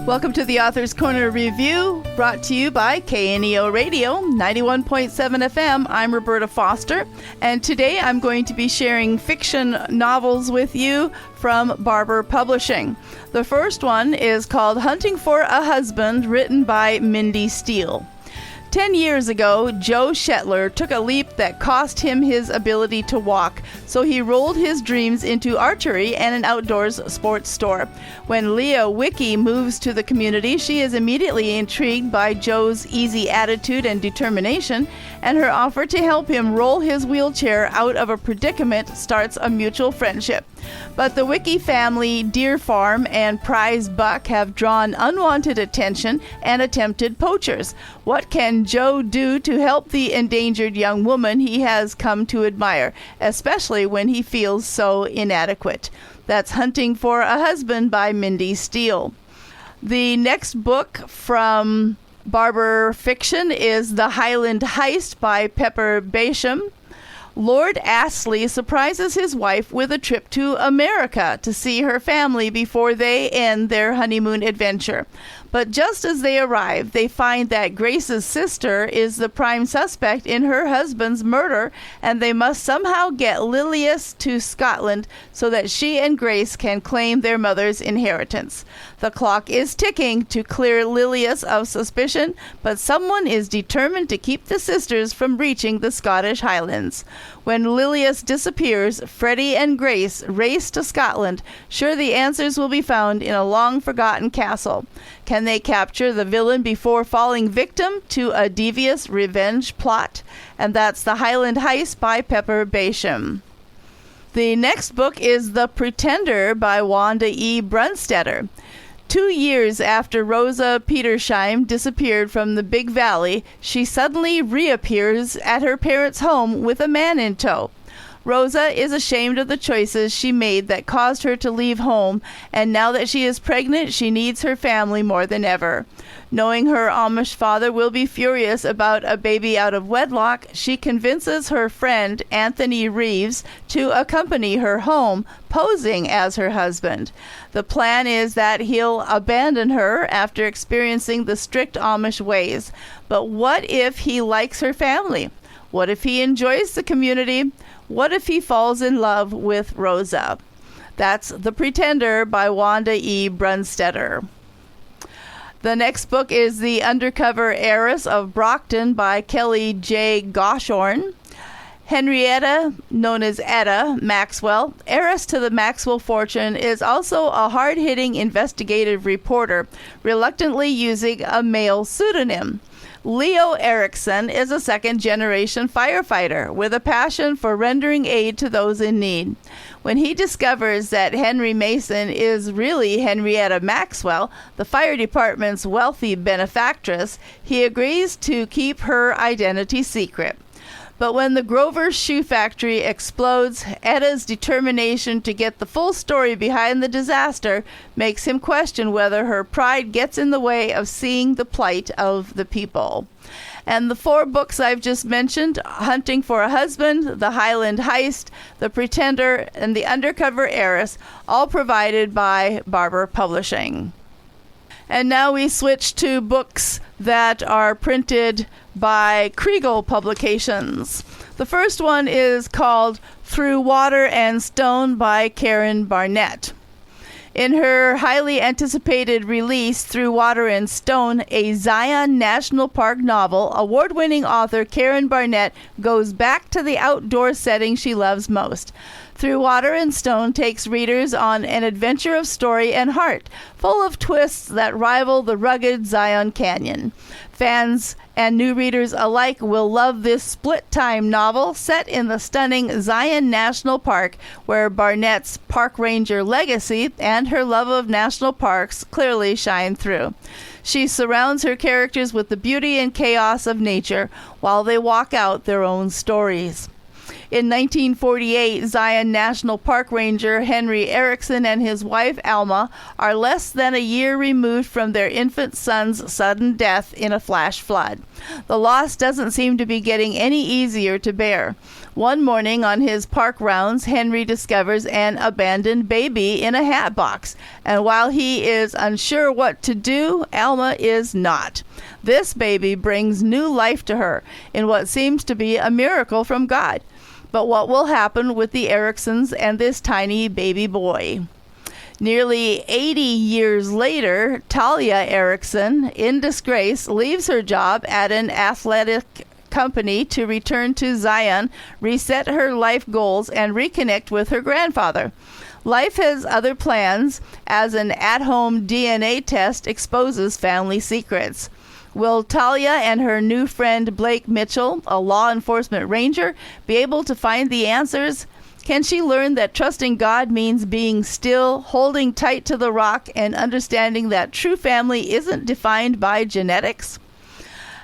Welcome to the Author's Corner Review, brought to you by KNEO Radio, 91.7 FM. I'm Roberta Foster, and today I'm going to be sharing fiction novels with you from Barbour Publishing. The first one is called Hunting for a Husband, written by Mindy Steele. 10 years ago, Joe Shetler took a leap that cost him his ability to walk, so he rolled his dreams into archery and an outdoors sports store. When Leah Wicki moves to the community, she is immediately intrigued by Joe's easy attitude and determination, and her offer to help him roll his wheelchair out of a predicament starts a mutual friendship. But the Wicki family, deer farm, and prize buck have drawn unwanted attention and attempted poachers. What can Joe do to help the endangered young woman he has come to admire, especially when he feels so inadequate? That's Hunting for a Husband by Mindy Steele. The next book from Barbour Fiction is The Highland Heist by Pepper Basham. Lord Astley surprises his wife with a trip to America to see her family before they end their honeymoon adventure. But just as they arrive, they find that Grace's sister is the prime suspect in her husband's murder, and they must somehow get Lilias to Scotland so that she and Grace can claim their mother's inheritance. The clock is ticking to clear Lilias of suspicion, but someone is determined to keep the sisters from reaching the Scottish Highlands. When Lilias disappears, Freddie and Grace race to Scotland, sure the answers will be found in a long-forgotten castle. Can they capture the villain before falling victim to a devious revenge plot? And that's The Highland Heist by Pepper Basham. The next book is The Pretender by Wanda E. Brunstetter. 2 years after Rosa Petersheim disappeared from the Big Valley, she suddenly reappears at her parents' home with a man in tow. Rosa is ashamed of the choices she made that caused her to leave home, and now that she is pregnant, she needs her family more than ever. Knowing her Amish father will be furious about a baby out of wedlock, she convinces her friend, Anthony Reeves, to accompany her home, posing as her husband. The plan is that he'll abandon her after experiencing the strict Amish ways. But what if he likes her family? What if he enjoys the community? What if he falls in love with Rosa? That's The Pretender by Wanda E. Brunstetter. The next book is The Undercover Heiress of Brockton by Kelly J. Goshorn. Henrietta, known as Etta Maxwell, heiress to the Maxwell fortune, is also a hard-hitting investigative reporter, reluctantly using a male pseudonym. Leo Erickson is a second-generation firefighter with a passion for rendering aid to those in need. When he discovers that Henry Mason is really Henrietta Maxwell, the fire department's wealthy benefactress, he agrees to keep her identity secret. But when the Grover shoe factory explodes, Etta's determination to get the full story behind the disaster makes him question whether her pride gets in the way of seeing the plight of the people. And the 4 books I've just mentioned, Hunting for a Husband, The Highland Heist, The Pretender, and The Undercover Heiress, all provided by Barbour Publishing. And now we switch to books that are printed by Kregel Publications. The first one is called Through Water and Stone by Karen Barnett. In her highly anticipated release, Through Water and Stone, a Zion National Park novel, award-winning author Karen Barnett goes back to the outdoor setting she loves most. Through Water and Stone takes readers on an adventure of story and heart, full of twists that rival the rugged Zion Canyon. Fans and new readers alike will love this split-time novel set in the stunning Zion National Park, where Barnett's park ranger legacy and her love of national parks clearly shine through. She surrounds her characters with the beauty and chaos of nature while they walk out their own stories. In 1948, Zion National Park Ranger Henry Erickson and his wife Alma are less than a year removed from their infant son's sudden death in a flash flood. The loss doesn't seem to be getting any easier to bear. One morning on his park rounds, Henry discovers an abandoned baby in a hat box, and while he is unsure what to do, Alma is not. This baby brings new life to her in what seems to be a miracle from God. But what will happen with the Ericksons and this tiny baby boy? Nearly 80 years later, Talia Erickson, in disgrace, leaves her job at an athletic company to return to Zion, reset her life goals, and reconnect with her grandfather. Life has other plans as an at-home DNA test exposes family secrets. Will Talia and her new friend Blake Mitchell, a law enforcement ranger, be able to find the answers? Can she learn that trusting God means being still, holding tight to the rock, and understanding that true family isn't defined by genetics?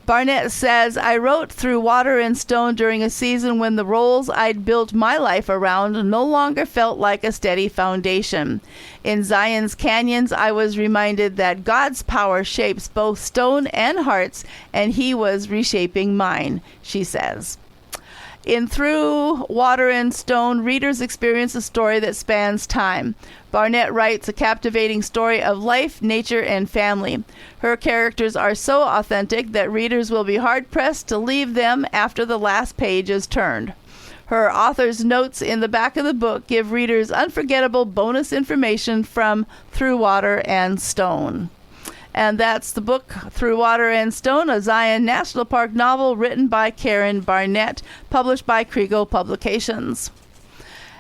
Barnett says, I wrote Through Water and Stone during a season when the roles I'd built my life around no longer felt like a steady foundation. In Zion's canyons, I was reminded that God's power shapes both stone and hearts, and he was reshaping mine, she says. In Through Water and Stone, readers experience a story that spans time. Barnett writes a captivating story of life, nature, and family. Her characters are so authentic that readers will be hard-pressed to leave them after the last page is turned. Her author's notes in the back of the book give readers unforgettable bonus information from Through Water and Stone. And that's the book, Through Water and Stone, a Zion National Park novel written by Karen Barnett, published by Kregel Publications.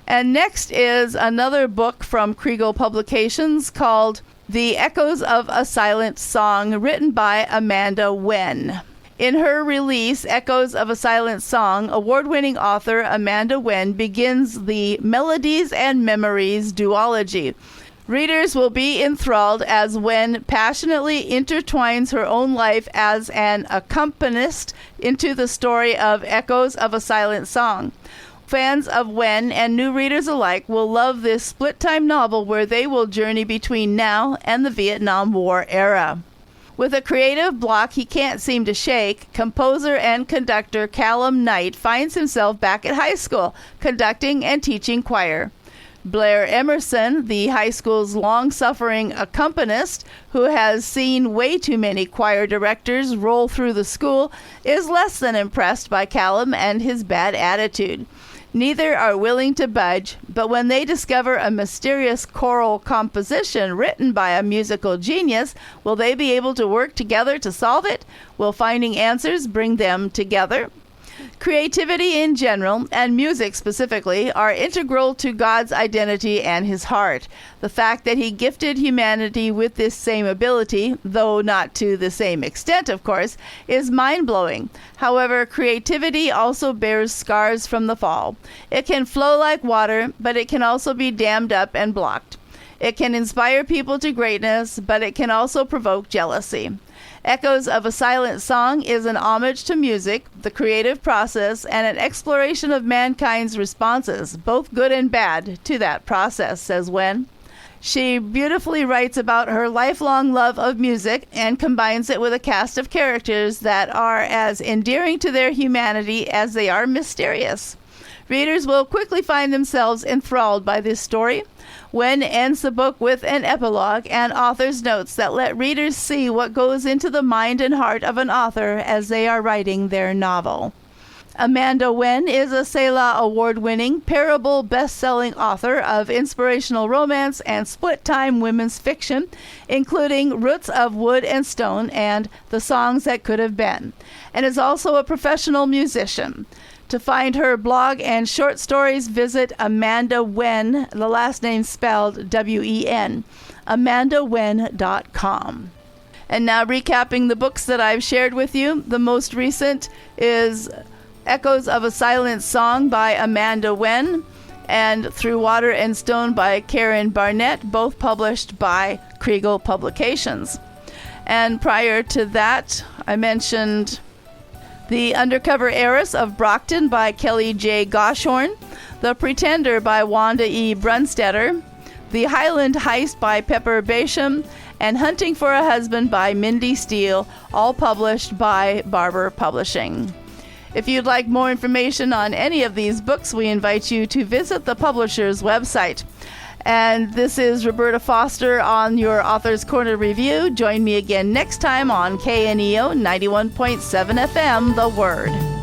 And next is another book from Kregel Publications called The Echoes of a Silent Song, written by Amanda Wen. In her release, Echoes of a Silent Song, award-winning author Amanda Wen begins the Melodies and Memories duology. Readers will be enthralled as Wen passionately intertwines her own life as an accompanist into the story of Echoes of a Silent Song. Fans of Wen and new readers alike will love this split-time novel where they will journey between now and the Vietnam War era. With a creative block he can't seem to shake, composer and conductor Callum Knight finds himself back at high school, conducting and teaching choir. Blair Emerson, the high school's long-suffering accompanist who has seen way too many choir directors roll through the school, is less than impressed by Callum and his bad attitude. Neither are willing to budge, but when they discover a mysterious choral composition written by a musical genius, will they be able to work together to solve it? Will finding answers bring them together? Creativity in general, and music specifically, are integral to God's identity and his heart. The fact that he gifted humanity with this same ability, though not to the same extent, of course, is mind-blowing. However, creativity also bears scars from the fall. It can flow like water, but it can also be dammed up and blocked. It can inspire people to greatness, but it can also provoke jealousy. Echoes of a Silent Song is an homage to music, the creative process, and an exploration of mankind's responses, both good and bad, to that process, says Wen. She beautifully writes about her lifelong love of music and combines it with a cast of characters that are as endearing to their humanity as they are mysterious. Readers will quickly find themselves enthralled by this story. Wen ends the book with an epilogue and author's notes that let readers see what goes into the mind and heart of an author as they are writing their novel. Amanda Wen is a Selah Award-winning, Parable best-selling author of inspirational romance and split-time women's fiction, including Roots of Wood and Stone and The Songs That Could Have Been, and is also a professional musician. To find her blog and short stories, visit Amanda Wen, the last name spelled W-E-N, amandawen.com. And now recapping the books that I've shared with you, the most recent is Echoes of a Silent Song by Amanda Wen and Through Water and Stone by Karen Barnett, both published by Kregel Publications. And prior to that, I mentioned The Undercover Heiress of Brockton by Kelly J. Goshorn, The Pretender by Wanda E. Brunstetter, The Highland Heist by Pepper Basham, and Hunting for a Husband by Mindy Steele, all published by Barbour Publishing. If you'd like more information on any of these books, we invite you to visit the publisher's website. And this is Roberta Foster on your Author's Corner Review. Join me again next time on KNEO 91.7 FM, The Word.